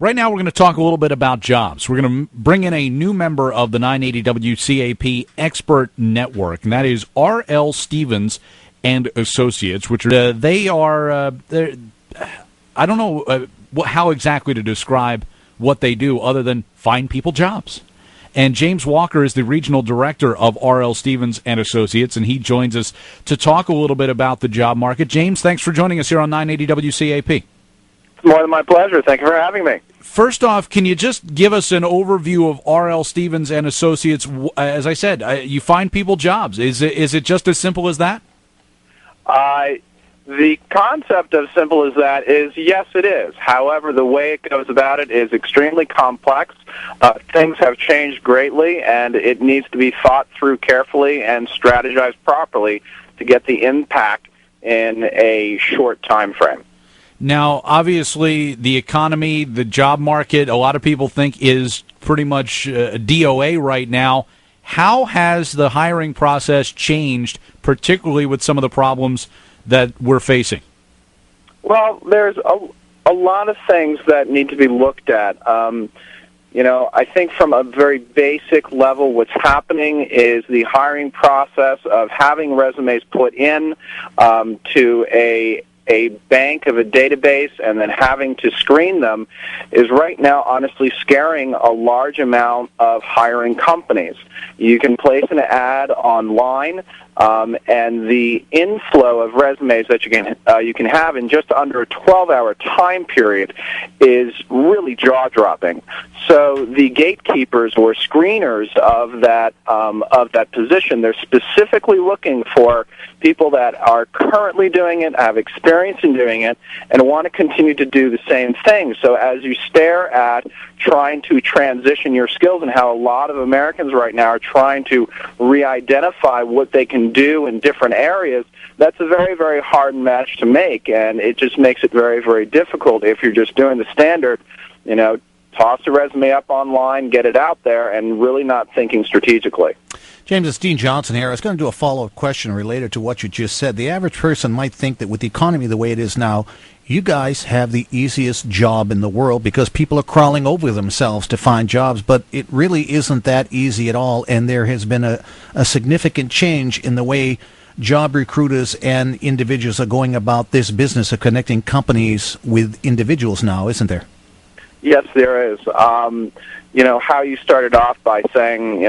Right now, we're going to talk a little bit about jobs. We're going to bring in a new member of the 980 WCAP Expert Network, and that is rlstevens and Associates, which they are. I don't know how exactly to describe what they do, other than find people jobs. And James Walker is the regional director of rlstevens and Associates, and he joins us to talk a little bit about the job market. James, thanks for joining us here on 980 WCAP. It's more than my pleasure. Thank you for having me. First off, can you just give us an overview of rlstevens and Associates? As I said, you find people jobs. Is it just as simple as that? The concept of simple as that is, yes, it is. However, the way it goes about it is extremely complex. Things have changed greatly, and it needs to be thought through carefully and strategized properly to get the impact in a short time frame. Now, obviously, the economy, the job market, a lot of people think is pretty much DOA right now. How has the hiring process changed, particularly with some of the problems that we're facing? Well, there's a lot of things that need to be looked at. I think from a very basic level, what's happening is the hiring process of having resumes put in to a bank of a database and then having to screen them is right now honestly scaring a large amount of hiring companies. You can place an ad online, and the inflow of resumes that you can have in just under a 12-hour time period is really jaw-dropping. So the gatekeepers or screeners of that position, they're specifically looking for people that are currently doing it, have experience in doing it, and want to continue to do the same thing. So as you stare at trying to transition your skills and how a lot of Americans right now are trying to re-identify what they can do in different areas, that's a very, very hard match to make, and it just makes it very, very difficult if you're just doing the standard, toss a resume up online, get it out there, and really not thinking strategically. James, it's Dean Johnson here. I was going to do a follow-up question related to what you just said. The average person might think that with the economy the way it is now, you guys have the easiest job in the world because people are crawling over themselves to find jobs, but it really isn't that easy at all, and there has been a significant change in the way job recruiters and individuals are going about this business of connecting companies with individuals now, isn't there? Yes, there is. How you started off by saying,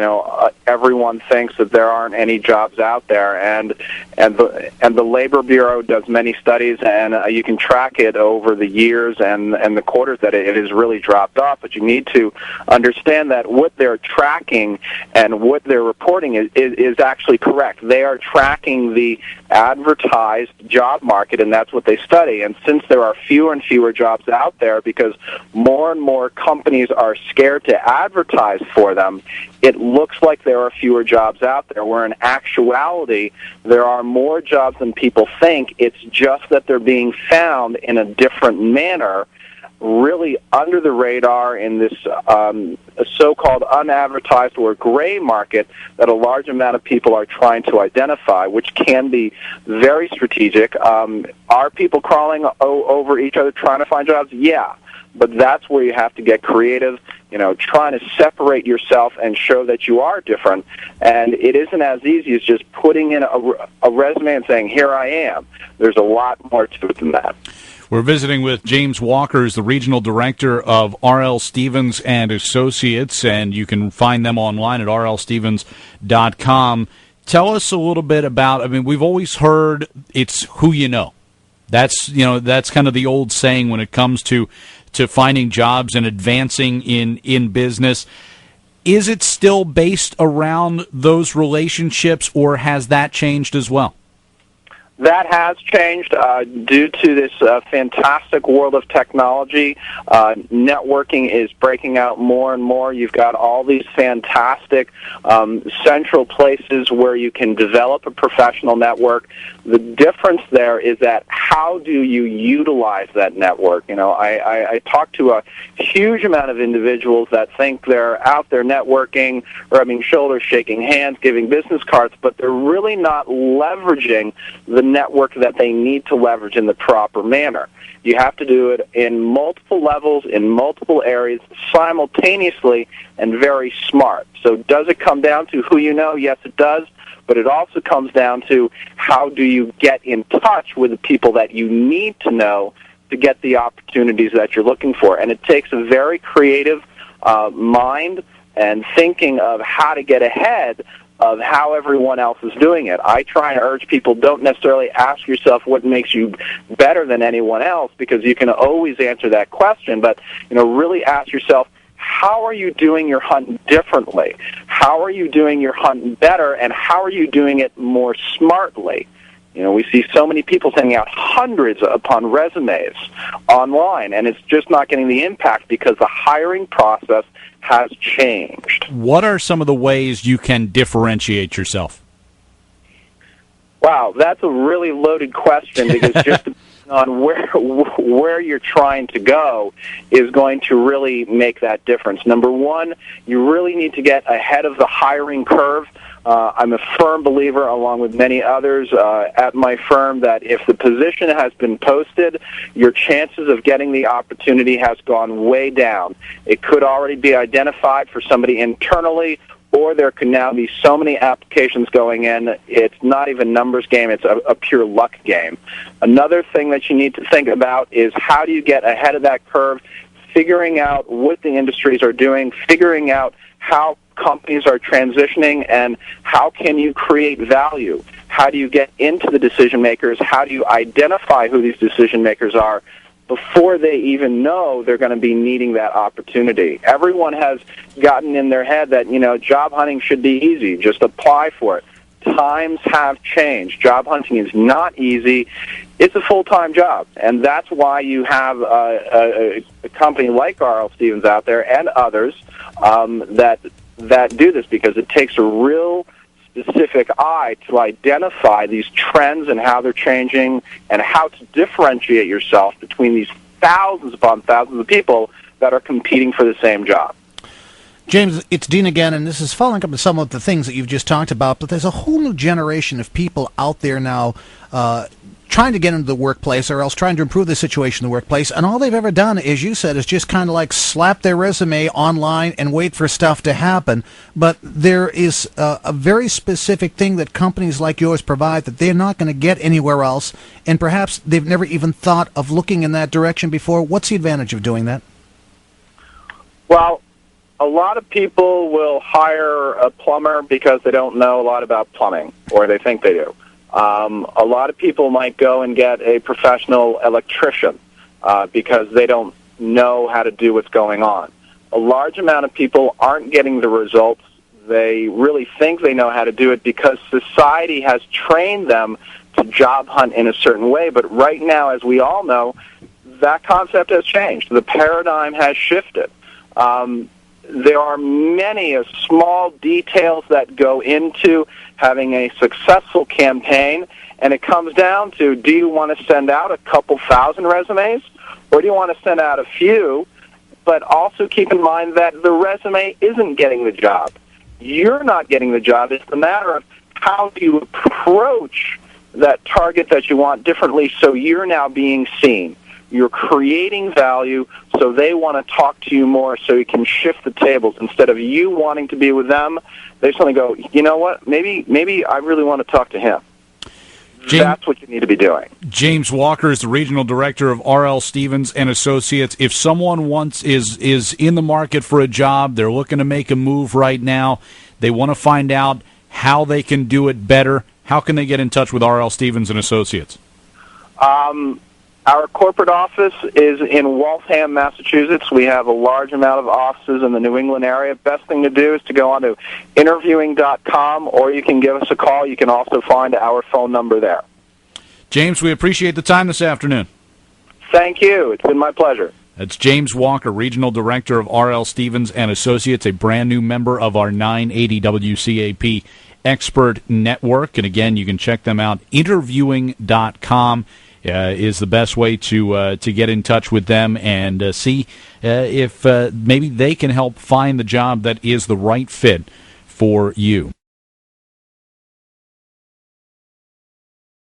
everyone thinks that there aren't any jobs out there, and the Labor Bureau does many studies, and you can track it over the years and the quarters that it has really dropped off. But you need to understand that what they're tracking and what they're reporting is actually correct. They are tracking the advertised job market, and that's what they study. And since there are fewer and fewer jobs out there because more and more companies are scared to advertise for them, it looks like there are fewer jobs out there, where in actuality there are more jobs than people think. It's just that they're being found in a different manner, really under the radar in this so-called unadvertised or gray market that a large amount of people are trying to identify, which can be very strategic. Are people crawling over each other trying to find jobs? Yeah. But that's where you have to get creative, trying to separate yourself and show that you are different. And it isn't as easy as just putting in a resume and saying, here I am. There's a lot more to it than that. We're visiting with James Walker, who's the regional director of rlstevens and Associates, and you can find them online at rlstevens.com. Tell us a little bit about, we've always heard it's who you know. That's kind of the old saying when it comes to finding jobs and advancing in business. Is it still based around those relationships, or has that changed as well? That has changed due to this fantastic world of technology. Networking is breaking out more and more. You've got all these fantastic central places where you can develop a professional network. The difference there is that how do you utilize that network? I talk to a huge amount of individuals that think they're out there networking, rubbing shoulders, shaking hands, giving business cards, but they're really not leveraging the network that they need to leverage in the proper manner. You have to do it in multiple levels, in multiple areas, simultaneously, and very smart. So does it come down to who you know? Yes, it does. But it also comes down to how do you get in touch with the people that you need to know to get the opportunities that you're looking for. And it takes a very creative mind and thinking of how to get ahead of how everyone else is doing it. I try and urge people, don't necessarily ask yourself what makes you better than anyone else, because you can always answer that question, but really ask yourself, how are you doing your hunt differently? How are you doing your hunt better, and how are you doing it more smartly? We see so many people sending out hundreds upon resumes online, and it's just not getting the impact because the hiring process has changed. What are some of the ways you can differentiate yourself? Wow, that's a really loaded question, because just depending on where you're trying to go is going to really make that difference. Number one, you really need to get ahead of the hiring curve. I'm a firm believer, along with many others at my firm, that if the position has been posted, your chances of getting the opportunity has gone way down. It could already be identified for somebody internally, or there could now be so many applications going in, it's not even a numbers game, it's a pure luck game. Another thing that you need to think about is how do you get ahead of that curve, figuring out what the industries are doing, figuring out how companies are transitioning, and how can you create value? How do you get into the decision makers? How do you identify who these decision makers are before they even know they're going to be needing that opportunity? Everyone has gotten in their head that, job hunting should be easy. Just apply for it. Times have changed. Job hunting is not easy. It's a full-time job, and that's why you have a company like rlstevens out there and others that do this, because it takes a real specific eye to identify these trends and how they're changing, and how to differentiate yourself between these thousands upon thousands of people that are competing for the same job. James, it's Dean again, and this is following up on some of the things that you've just talked about, but there's a whole new generation of people out there now trying to get into the workplace, or else trying to improve the situation in the workplace, and all they've ever done, as you said, is just kind of like slap their resume online and wait for stuff to happen. But there is a very specific thing that companies like yours provide that they're not going to get anywhere else, and perhaps they've never even thought of looking in that direction before. What's the advantage of doing that? Well, a lot of people will hire a plumber because they don't know a lot about plumbing, or they think they do. A lot of people might go and get a professional electrician because they don't know how to do what's going on. A large amount of people aren't getting the results. They really think they know how to do it because society has trained them to job hunt in a certain way. But right now, as we all know, that concept has changed. The paradigm has shifted. There are many small details that go into having a successful campaign, and it comes down to, do you want to send out a couple thousand resumes, or do you want to send out a few, but also keep in mind that the resume isn't getting the job. You're not getting the job. It's a matter of how do you approach that target that you want differently, so you're now being seen. You're creating value, so they want to talk to you more, so you can shift the tables. Instead of you wanting to be with them, they suddenly go, you know what, maybe I really want to talk to him. That's what you need to be doing. James Walker is the regional director of rlstevens and Associates. If someone is in the market for a job, they're looking to make a move right now, they want to find out how they can do it better, how can they get in touch with rlstevens and Associates? Our corporate office is in Waltham, Massachusetts. We have a large amount of offices in the New England area. Best thing to do is to go on to interviewing.com, or you can give us a call. You can also find our phone number there. James, we appreciate the time this afternoon. Thank you. It's been my pleasure. That's James Walker, Regional Director of rlstevens and Associates, a brand new member of our 980 WCAP Expert Network. And again, you can check them out. Interviewing.com is the best way to get in touch with them and see if maybe they can help find the job that is the right fit for you.